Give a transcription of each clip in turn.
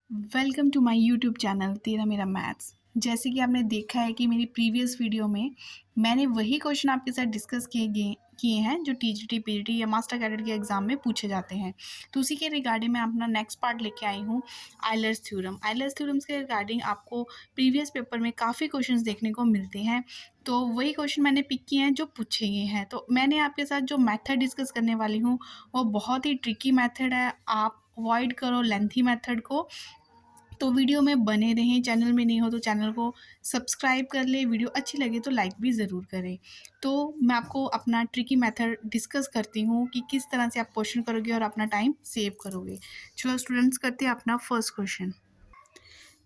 Welcome to my YouTube channel तेरा मेरा maths. जैसे कि आपने देखा है कि मेरी प्रीवियस वीडियो में मैंने वही क्वेश्चन आपके साथ डिस्कस किए हैं जो टीजीटी पीजीटी या मास्टर कैडेट के एग्ज़ाम में पूछे जाते हैं। तो उसी के रिगार्डिंग मैं अपना नेक्स्ट पार्ट लेके आई हूँ आइलर्स थ्योरम। आइलर्स थ्योरम्स के रिगार्डिंग आपको प्रीवियस पेपर में काफ़ी क्वेश्चंस देखने को मिलते हैं। तो वही क्वेश्चन मैंने पिक किए हैं जो पूछे गए हैं। तो मैंने आपके साथ जो मेथड डिस्कस करने वाली हूँ वो बहुत ही ट्रिकी मेथड है। आप अवॉइड करो लेंथी मेथड को। तो वीडियो में बने रहें। चैनल में नहीं हो तो चैनल को सब्सक्राइब कर ले। वीडियो अच्छी लगे तो लाइक भी ज़रूर करें। तो मैं आपको अपना ट्रिकी मेथड डिस्कस करती हूँ कि किस तरह से आप क्वेश्चन करोगे और अपना टाइम सेव करोगे। चलो स्टूडेंट्स, करते हैं अपना फर्स्ट क्वेश्चन।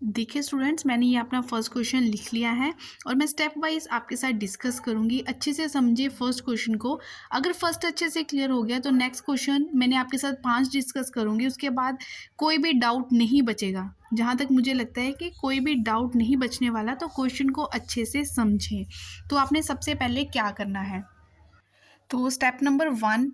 देखिए स्टूडेंट्स, मैंने ये अपना फर्स्ट क्वेश्चन लिख लिया है और मैं स्टेप वाइज आपके साथ डिस्कस करूंगी। अच्छे से समझिए फर्स्ट क्वेश्चन को। अगर फर्स्ट अच्छे से क्लियर हो गया तो नेक्स्ट क्वेश्चन मैंने आपके साथ 5 डिस्कस करूंगी। उसके बाद कोई भी डाउट नहीं बचेगा। जहाँ तक मुझे लगता है कि कोई भी डाउट नहीं बचने वाला। तो क्वेश्चन को अच्छे से समझें। तो आपने सबसे पहले क्या करना है, तो स्टेप नंबर 1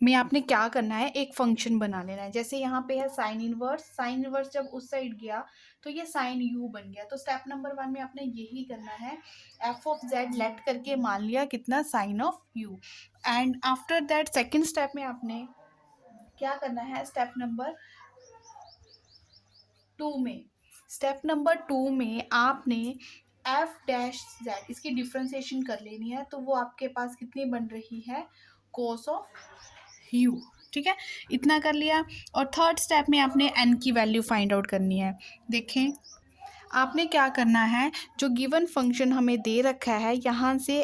में आपने क्या करना है, एक फंक्शन बना लेना है। जैसे यहाँ पे है साइन इनवर्स। साइन इनवर्स जब उस साइड गया तो ये साइन यू बन गया। तो स्टेप नंबर 1 में आपने यही करना है। एफ ऑफ जेड लेट करके मान लिया कितना, sine of u. And after that second step में आपने क्या करना है, स्टेप नंबर 2 में आपने एफ डैश जेड इसकी डिफ्रेंसिएशन कर लेनी है। तो वो आपके पास कितनी बन रही है, कोस ऑफ यू। ठीक है, इतना कर लिया। और थर्ड स्टेप में आपने एन की वैल्यू फाइंड आउट करनी है। देखें, आपने क्या करना है, जो गिवन फंक्शन हमें दे रखा है यहाँ से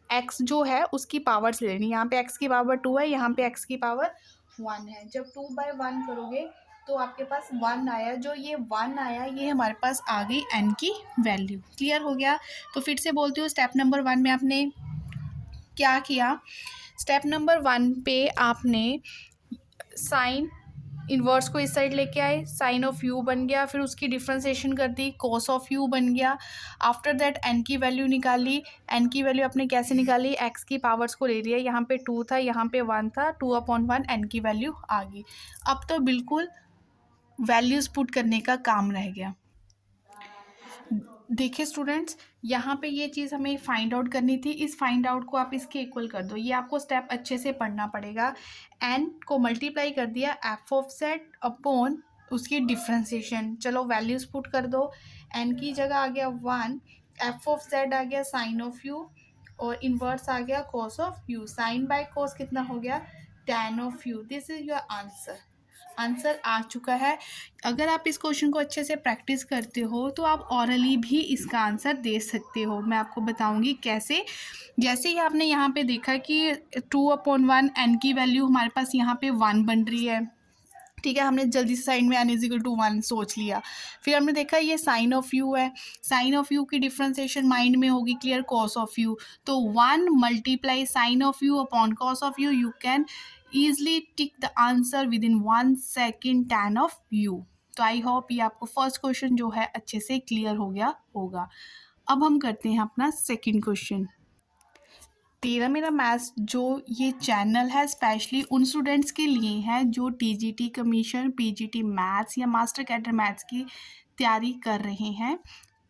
एक्स जो है उसकी पावर्स लेनी। यहाँ पे एक्स की पावर 2 है, यहाँ पे एक्स की पावर 1 है। जब 2/1 करोगे तो आपके पास 1 आया। जो ये 1 आया ये हमारे पास आ गई एन की वैल्यू। क्लियर हो गया। तो फिर से बोलती हूँ, स्टेप नंबर 1 में आपने क्या किया। स्टेप नंबर 1 पे आपने साइन इन्वर्स को इस साइड लेके आए, साइन ऑफ यू बन गया। फिर उसकी डिफ्रेंसिएशन कर दी, कॉस ऑफ यू बन गया। आफ्टर दैट एन की वैल्यू निकाली। एन की वैल्यू आपने कैसे निकाली, एक्स की पावर्स को ले लिया। यहाँ पे 2 था, यहाँ पे 1 था, 2/1 एन की वैल्यू आ गई। अब तो बिल्कुल वैल्यूज पुट करने का काम रह गया। देखिए स्टूडेंट्स, यहाँ पे ये चीज़ हमें फाइंड आउट करनी थी। इस फाइंड आउट को आप इसके इक्वल कर दो। ये आपको स्टेप अच्छे से पढ़ना पड़ेगा। एन को मल्टीप्लाई कर दिया एफ ऑफ जेड अपॉन उसकी डिफ्रेंसिएशन। चलो वैल्यूज पुट कर दो। एन की जगह आ गया 1, एफ ऑफ जेड आ गया साइन ऑफ यू, और इन्वर्स आ गया cos of u. Sine by cos कितना हो गया, tan of u. This is your answer. Answer आ चुका है। अगर आप इस क्वेश्चन को अच्छे से प्रैक्टिस करते हो तो आप ऑरली भी इसका आंसर दे सकते हो। मैं आपको बताऊंगी कैसे। जैसे ही आपने यहाँ पे देखा कि 2/1 एन की वैल्यू हमारे पास यहाँ पे 1 बन रही है। ठीक है, हमने जल्दी से साइन में एन इज इक्वल टू 1 सोच लिया। फिर हमने देखा ये साइन ऑफ यू है। साइन ऑफ यू की डिफ्रेंसिएशन माइंड में होगी क्लियर, कॉस ऑफ यू। तो 1 multiply sine of u upon cos of u. You can easily tick the answer within 1 second tan of u. तो I hope ये आपको first question जो है अच्छे से क्लियर हो गया होगा। अब हम करते हैं अपना सेकेंड क्वेश्चन। तेरा मेरा मैथ्स जो ये चैनल है स्पेशली उन स्टूडेंट्स के लिए है जो टीजीटी कमीशन, पीजीटी मैथ्स या मास्टर कैडर मैथ्स की तैयारी कर रहे हैं।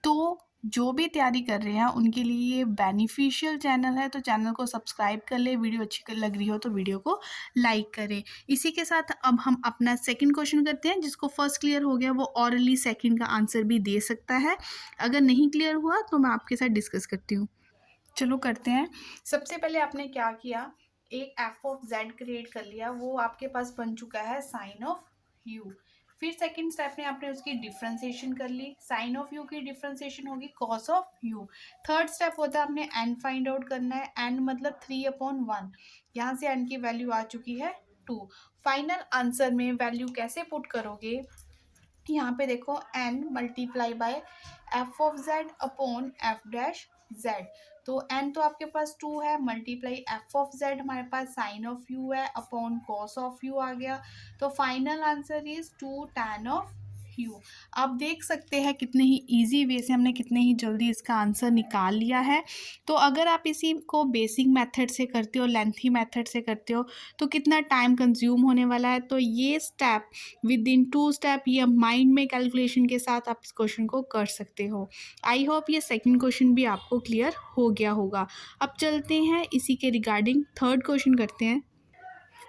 तो जो भी तैयारी कर रहे हैं उनके लिए ये बेनिफिशियल चैनल है। तो चैनल को सब्सक्राइब कर ले। वीडियो अच्छी लग रही हो तो वीडियो को लाइक करें। इसी के साथ अब हम अपना सेकंड क्वेश्चन करते हैं। जिसको फर्स्ट क्लियर हो गया वो ऑरली सेकंड का आंसर भी दे सकता है। अगर नहीं क्लियर हुआ तो मैं आपके साथ डिस्कस करती हूँ। चलो करते हैं। सबसे पहले आपने क्या किया, एक एफ ऑफ जेड क्रिएट कर लिया। वो आपके पास बन चुका है साइन ऑफ यू। फिर सेकंड स्टेप में आपने उसकी डिफ्रेंसिएशन कर ली। साइन ऑफ यू की डिफ्रेंसिएशन होगी cos of you. Third step होता है आपने एन फाइंड आउट करना है। एन मतलब 3/1। यहाँ से एन की वैल्यू आ चुकी है 2। फाइनल आंसर में वैल्यू कैसे पुट करोगे, यहाँ पे देखो n multiply by f of z upon f dash z. तो एन तो आपके पास 2 है, मल्टीप्लाई एफ ऑफ जेड हमारे पास साइन ऑफ यू है अपॉन कॉस ऑफ यू आ गया। तो final answer is 2 tan of you. आप देख सकते हैं कितने ही इजी वे से हमने कितने ही जल्दी इसका आंसर निकाल लिया है। तो अगर आप इसी को बेसिक मेथड से करते हो, लेंथी मेथड से करते हो, तो कितना टाइम कंज्यूम होने वाला है। तो ये स्टेप विद इन 2 स्टेप या माइंड में कैलकुलेशन के साथ आप इस क्वेश्चन को कर सकते हो। आई होप ये सेकंड क्वेश्चन भी आपको क्लियर हो गया होगा। अब चलते हैं इसी के रिगार्डिंग थर्ड क्वेश्चन करते हैं।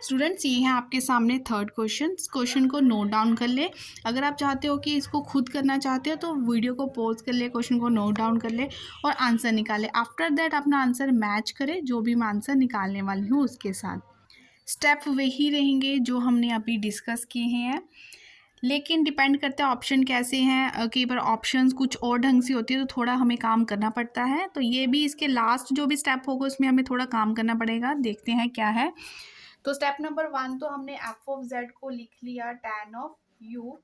स्टूडेंट्स, ये है आपके सामने थर्ड क्वेश्चन। इस क्वेश्चन को नोट डाउन कर ले। अगर आप चाहते हो कि इसको खुद करना चाहते हो तो वीडियो को पॉज कर ले, क्वेश्चन को नोट डाउन कर ले और आंसर निकाले। आफ्टर दैट अपना आंसर मैच करे जो भी मैं आंसर निकालने वाली हूँ उसके साथ। स्टेप वही रहेंगे जो हमने अभी डिस्कस किए हैं, लेकिन डिपेंड करता है ऑप्शन कैसे हैं। कई बार ऑप्शंस कुछ और ढंग से होती है तो थोड़ा हमें काम करना पड़ता है। तो ये भी इसके लास्ट जो भी स्टेप होगा उसमें हमें थोड़ा काम करना पड़ेगा। देखते हैं क्या है। तो स्टेप नंबर 1 तो हमने एफ ऑफ जेड को लिख लिया tan of u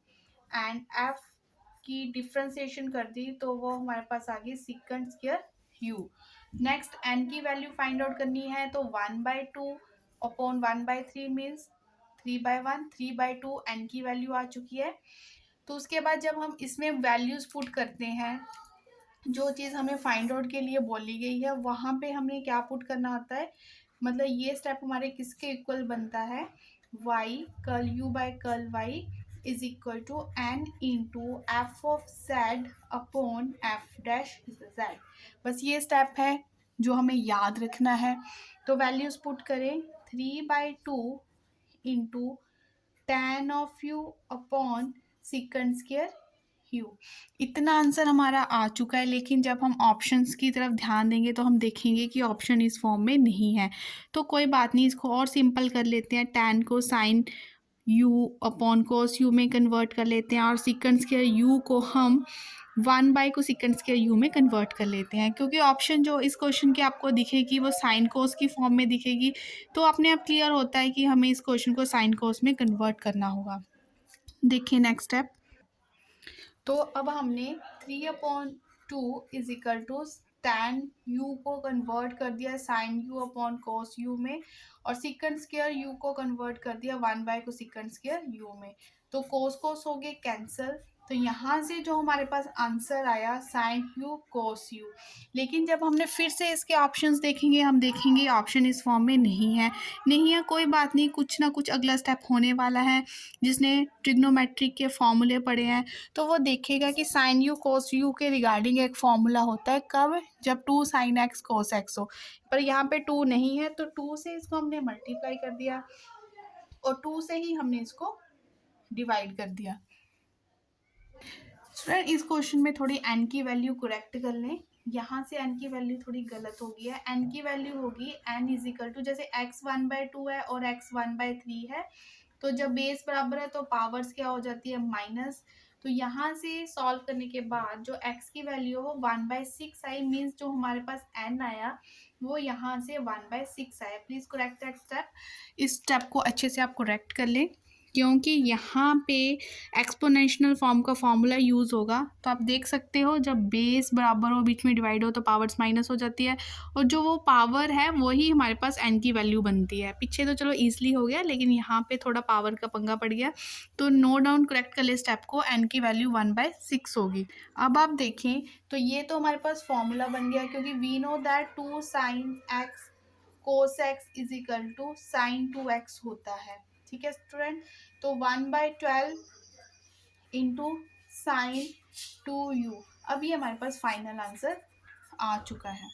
and f की डिफ्रेंसिएशन कर दी तो वो हमारे पास आ गई secant square u. Next n की वैल्यू फाइंड आउट करनी है तो 1/2 अपॉन 1/3 मीन्स 3/1, 3/2 एन की वैल्यू आ चुकी है। तो उसके बाद जब हम इसमें वैल्यूज पुट करते हैं, जो चीज़ हमें फाइंड आउट के लिए बोली गई है वहाँ पे हमें क्या पुट करना होता है। मतलब ये स्टेप हमारे किसके इक्वल बनता है, y curl u by curl y is equal to n into f of z upon f dash z। बस ये स्टेप है जो हमें याद रखना है। तो वैल्यूज पुट करें 3/2 into tan of u upon second square you. इतना आंसर हमारा आ चुका है, लेकिन जब हम ऑप्शंस की तरफ ध्यान देंगे तो हम देखेंगे कि ऑप्शन इस फॉर्म में नहीं है। तो कोई बात नहीं, इसको और सिंपल कर लेते हैं। tan को sine u upon cos u में कन्वर्ट कर लेते हैं और सेकंड स्क्वायर u को हम 1/, को सेकंड स्क्वायर u में कन्वर्ट कर लेते हैं। क्योंकि ऑप्शन जो इस क्वेश्चन की आपको दिखेगी वो साइन कोस की फॉर्म में दिखेगी, तो अपने आप क्लियर होता है कि हमें इस क्वेश्चन को साइन कोस में कन्वर्ट करना होगा। देखिए नेक्स्ट स्टेप। तो अब हमने 3/2 is equal to tan u को कन्वर्ट कर दिया sin u upon cos u में, और सेकंड स्क्वायर u को कन्वर्ट कर दिया 1/, को सेकंड स्क्वायर u में। तो cos हो गए कैंसल। तो यहाँ से जो हमारे पास आंसर आया sin u cos u। लेकिन जब हमने फिर से इसके ऑप्शंस देखेंगे, हम देखेंगे ऑप्शन इस फॉर्म में नहीं है। नहीं है कोई बात नहीं, कुछ ना कुछ अगला स्टेप होने वाला है। जिसने ट्रिग्नोमेट्रिक के फॉर्मूले पढ़े हैं तो वो देखेगा कि साइन यू कोस यू के रिगार्डिंग एक फॉर्मूला होता है, कब, जब 2 sin x cos x हो। पर यहाँ पे 2 नहीं है तो 2 से इसको हमने मल्टीप्लाई कर दिया और 2 से ही हमने इसको डिवाइड कर दिया। स्टूडेंट, इस क्वेश्चन में थोड़ी n की वैल्यू करेक्ट कर लें। यहाँ से n की वैल्यू थोड़ी गलत हो गई है। n की वैल्यू होगी n इज इक्वल टू, जैसे x 1/2 है और x 1/3 है, तो जब बेस बराबर है तो पावर्स क्या हो जाती है, माइनस। तो यहाँ से सॉल्व करने के बाद जो x की वैल्यू हो 1/6 आई, मीन्स जो हमारे पास n आया वो यहाँ से 1/6 आया। Please correct that step. इस स्टेप को अच्छे से आप करेक्ट कर लें, क्योंकि यहाँ पे एक्सपोनेंशियल फॉर्म का फॉर्मूला यूज़ होगा। तो आप देख सकते हो जब बेस बराबर हो, बीच में डिवाइड हो, तो पावर्स माइनस हो जाती है, और जो वो पावर है वही हमारे पास n की वैल्यू बनती है। पीछे तो चलो ईजिली हो गया, लेकिन यहाँ पे थोड़ा पावर का पंगा पड़ गया। तो नोट डाउन करेक्ट कर ले स्टेप को, n की वैल्यू 1/6 होगी। अब आप देखें तो ये तो हमारे पास फॉर्मूला बन गया, क्योंकि we know that 2 sin x cos x is equal to sin 2x होता है। ठीक है स्टूडेंट, तो 1/12 इंटू साइन 2u। अब ये हमारे पास फाइनल आंसर आ चुका है।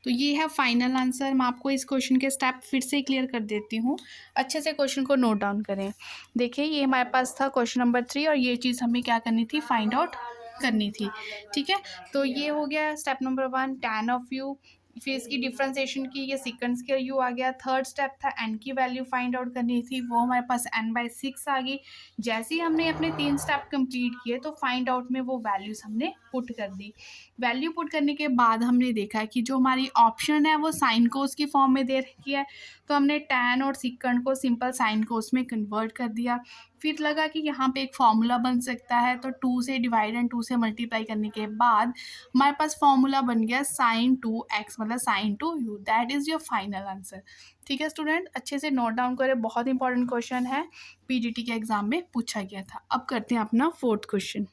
तो ये है फाइनल आंसर। मैं आपको इस क्वेश्चन के स्टेप फिर से क्लियर कर देती हूँ, अच्छे से क्वेश्चन को नोट डाउन करें। देखिए ये हमारे पास था क्वेश्चन नंबर 3 और ये चीज़ हमें क्या करनी थी, फाइंड आउट करनी थी। ठीक है, तो ये हो गया step number 1 tan of you, फिर इसकी डिफ्रेंसिएशन की, ये सेकंड स्क्वायर यू आ गया। थर्ड स्टेप था n की वैल्यू फाइंड आउट करनी थी, वो हमारे पास n/6 आ गई। जैसे ही हमने अपने 3 स्टेप कंप्लीट किए तो फाइंड आउट में वो वैल्यूज हमने पुट कर दी। वैल्यू पुट करने के बाद हमने देखा कि जो हमारी ऑप्शन है वो साइन कोस की फॉर्म में दे रखी है, तो हमने tan और सेकंड को सिंपल साइन कोस में कन्वर्ट कर दिया। फिर लगा कि यहाँ पे एक फार्मूला बन सकता है, तो 2 से डिवाइड एंड 2 से मल्टीप्लाई करने के बाद हमारे पास फार्मूला बन गया sin 2x मतलब sin 2u। That is your final answer. ठीक है स्टूडेंट, अच्छे से नोट डाउन करें, बहुत इंपॉर्टेंट क्वेश्चन है, पीजीटी के एग्जाम में पूछा गया था। अब करते हैं अपना 4th क्वेश्चन।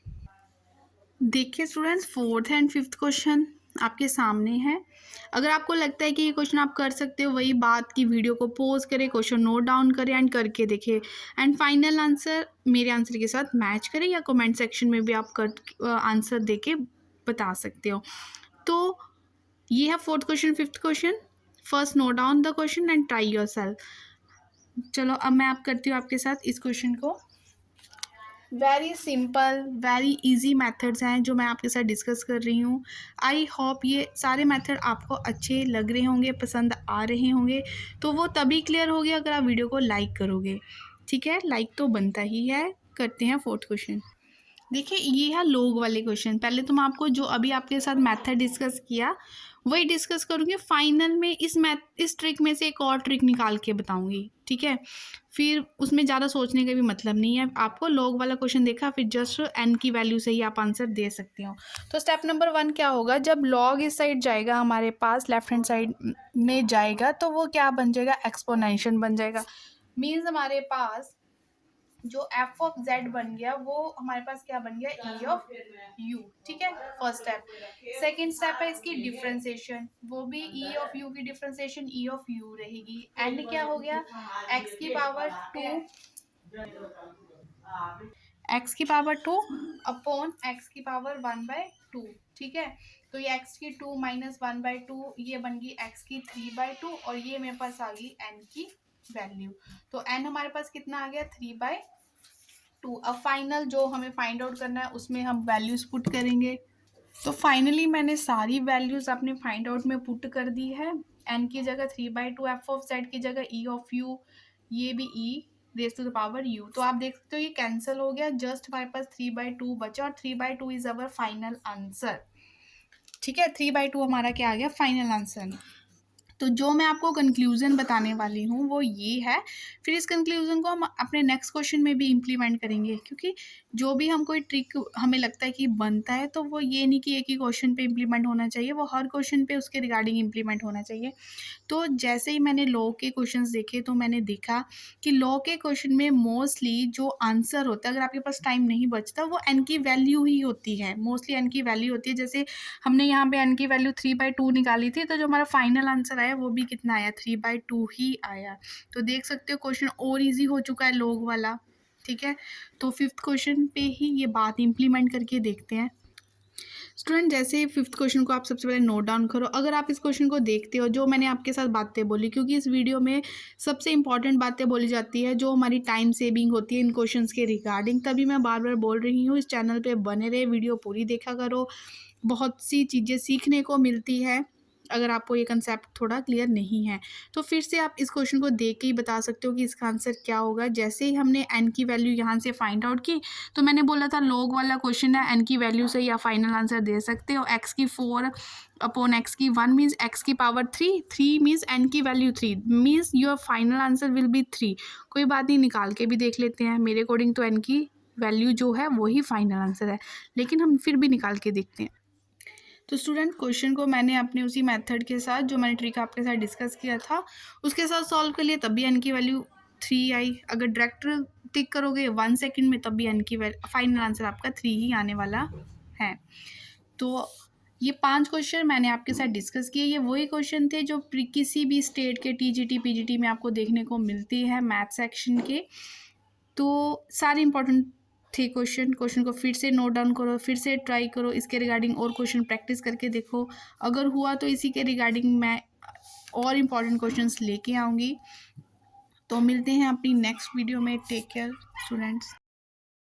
देखिए students, 4th and 5th question आपके सामने है। अगर आपको लगता है कि ये क्वेश्चन आप कर सकते हो, वही बात की वीडियो को पॉज करें, क्वेश्चन नोट डाउन करें एंड करके देखें, एंड फाइनल आंसर मेरे आंसर के साथ मैच करें, या कमेंट सेक्शन में भी आप कर आंसर दे के बता सकते हो। तो ये है 4th question 5th question. First note down the question and try your self. चलो अब मैं आप करती हूँ आपके साथ इस क्वेश्चन को। Very simple very easy methods हैं जो मैं आपके साथ डिस्कस कर रही हूँ। आई होप ये सारे मेथड आपको अच्छे लग रहे होंगे, पसंद आ रहे होंगे। तो वो तभी क्लियर होगी अगर आप वीडियो को लाइक करोगे। ठीक है, लाइक तो बनता ही है। करते हैं 4th क्वेश्चन। देखिए ये है लोग वाले क्वेश्चन। पहले तो मैं आपको जो अभी आपके साथ मेथड डिस्कस किया वही डिस्कस करूँगी। फाइनल में इस ट्रिक में से एक और ट्रिक निकाल के बताऊँगी। ठीक है, फिर उसमें ज़्यादा सोचने का भी मतलब नहीं है। आपको लॉग वाला क्वेश्चन देखा, फिर जस्ट n की वैल्यू से ही आप आंसर दे सकते हो। तो स्टेप नंबर 1 क्या होगा, जब लॉग इस साइड जाएगा हमारे पास लेफ्ट हैंड साइड में जाएगा तो वो क्या बन जाएगा, एक्सपोनेंशियल बन जाएगा। मीन्स हमारे पास जो एफ ऑफ जेड बन गया वो हमारे पास क्या बन गया, ई ऑफ यू। ठीक है, फर्स्ट स्टेप। सेकेंड स्टेप है इसकी डिफ्रेंसिएशन, वो भी ई ऑफ यू की डिफ्रेंसिएशन ई ऑफ यू रहेगी। एंड क्या हो गया, एक्स की पावर 2 अपॉन एक्स की पावर 1/2। ठीक है, तो ये एक्स की 2 माइनस 1/2 ये बन गई एक्स की 3/2, और ये मेरे पास आ गई एन की वैल्यू। तो एन हमारे पास कितना आ गया, 3/2। अब फाइनल जो हमें फाइंड आउट करना है उसमें हम वैल्यूज पुट करेंगे। तो फाइनली मैंने सारी वैल्यूज अपने फाइंड आउट में पुट कर दी है। एन की जगह 3/2, एफ ऑफ जेड की जगह ई ऑफ यू, ये भी e raise to the power u. तो आप देख सकते हो ये कैंसिल हो गया, जस्ट हमारे पास 3/2 बचा, और 3/2 इज अवर फाइनल आंसर। ठीक है, 3/2 हमारा क्या आ गया, फाइनल आंसर। तो जो मैं आपको कंक्लूज़न बताने वाली हूँ वो ये है। फिर इस कंक्लूज़न को हम अपने नेक्स्ट क्वेश्चन में भी इम्प्लीमेंट करेंगे, क्योंकि जो भी हम कोई ट्रिक हमें लगता है कि बनता है तो वो ये नहीं कि एक ही क्वेश्चन पे इम्प्लीमेंट होना चाहिए, वो हर क्वेश्चन पे उसके रिगार्डिंग इम्प्लीमेंट होना चाहिए। तो जैसे ही मैंने लॉ के क्वेश्चंस देखे तो मैंने देखा कि लॉ के क्वेश्चन में मोस्टली जो आंसर होता है, अगर आपके पास टाइम नहीं बचता, वो एन की वैल्यू ही होती है, मोस्टली एन की वैल्यू होती है। जैसे हमने यहाँ पे एन की वैल्यू 3/2 निकाली थी, तो जो हमारा फाइनल आंसर आया वो भी कितना आया, 3/2 ही आया। तो देख सकते हो क्वेश्चन और ईजी हो चुका है लॉग वाला। ठीक है, तो 5th क्वेश्चन पे ही ये बात इम्प्लीमेंट करके देखते हैं। स्टूडेंट, जैसे 5th क्वेश्चन को आप सबसे पहले नोट डाउन करो। अगर आप इस क्वेश्चन को देखते हो, जो मैंने आपके साथ बातें बोली, क्योंकि इस वीडियो में सबसे इंपॉर्टेंट बातें बोली जाती है जो हमारी टाइम सेविंग होती है इन क्वेश्चंस के रिगार्डिंग, तभी मैं बार बार बोल रही हूँ इस चैनल पे बने रहे, वीडियो पूरी देखा करो, बहुत सी चीज़ें सीखने को मिलती है अगर आपको ये कंसेप्ट थोड़ा क्लियर नहीं है। तो फिर से आप इस क्वेश्चन को देख के ही बता सकते हो कि इसका आंसर क्या होगा। जैसे ही हमने एन की वैल्यू यहाँ से फाइंड आउट की, तो मैंने बोला था लॉग वाला क्वेश्चन है, एन की वैल्यू से ही आप फाइनल आंसर दे सकते हो। एक्स की 4 अपॉन एक्स की 1 मीन्स एक्स की पावर 3 मीन्स एन की value 3 means your final answer will be 3। कोई बात नहीं, निकाल के भी देख लेते हैं। मेरे अकॉर्डिंग तो एन की वैल्यू जो है वही फाइनल आंसर है, लेकिन हम फिर भी निकाल के देखते हैं। तो स्टूडेंट, क्वेश्चन को मैंने अपने उसी मेथड के साथ जो मैंने ट्रिक आपके साथ डिस्कस किया था उसके साथ सॉल्व कर लिया, तब भी एन की वैल्यू 3 आई। अगर डायरेक्ट टिक करोगे 1 सेकंड में, तब भी एन की वैल्यू फाइनल आंसर आपका 3 ही आने वाला है। तो ये 5 क्वेश्चन मैंने आपके साथ डिस्कस किए। ये वही क्वेश्चन थे जो किसी भी स्टेट के टीजीटी पीजीटी में आपको देखने को मिलती है मैथ सेक्शन के। तो सारे इंपॉर्टेंट थे क्वेश्चन को फिर से नोट डाउन करो, फिर से ट्राई करो, इसके रिगार्डिंग और क्वेश्चन प्रैक्टिस करके देखो। अगर हुआ तो इसी के रिगार्डिंग मैं और इम्पॉर्टेंट क्वेश्चंस लेके आऊँगी। तो मिलते हैं अपनी नेक्स्ट वीडियो में। Take care students.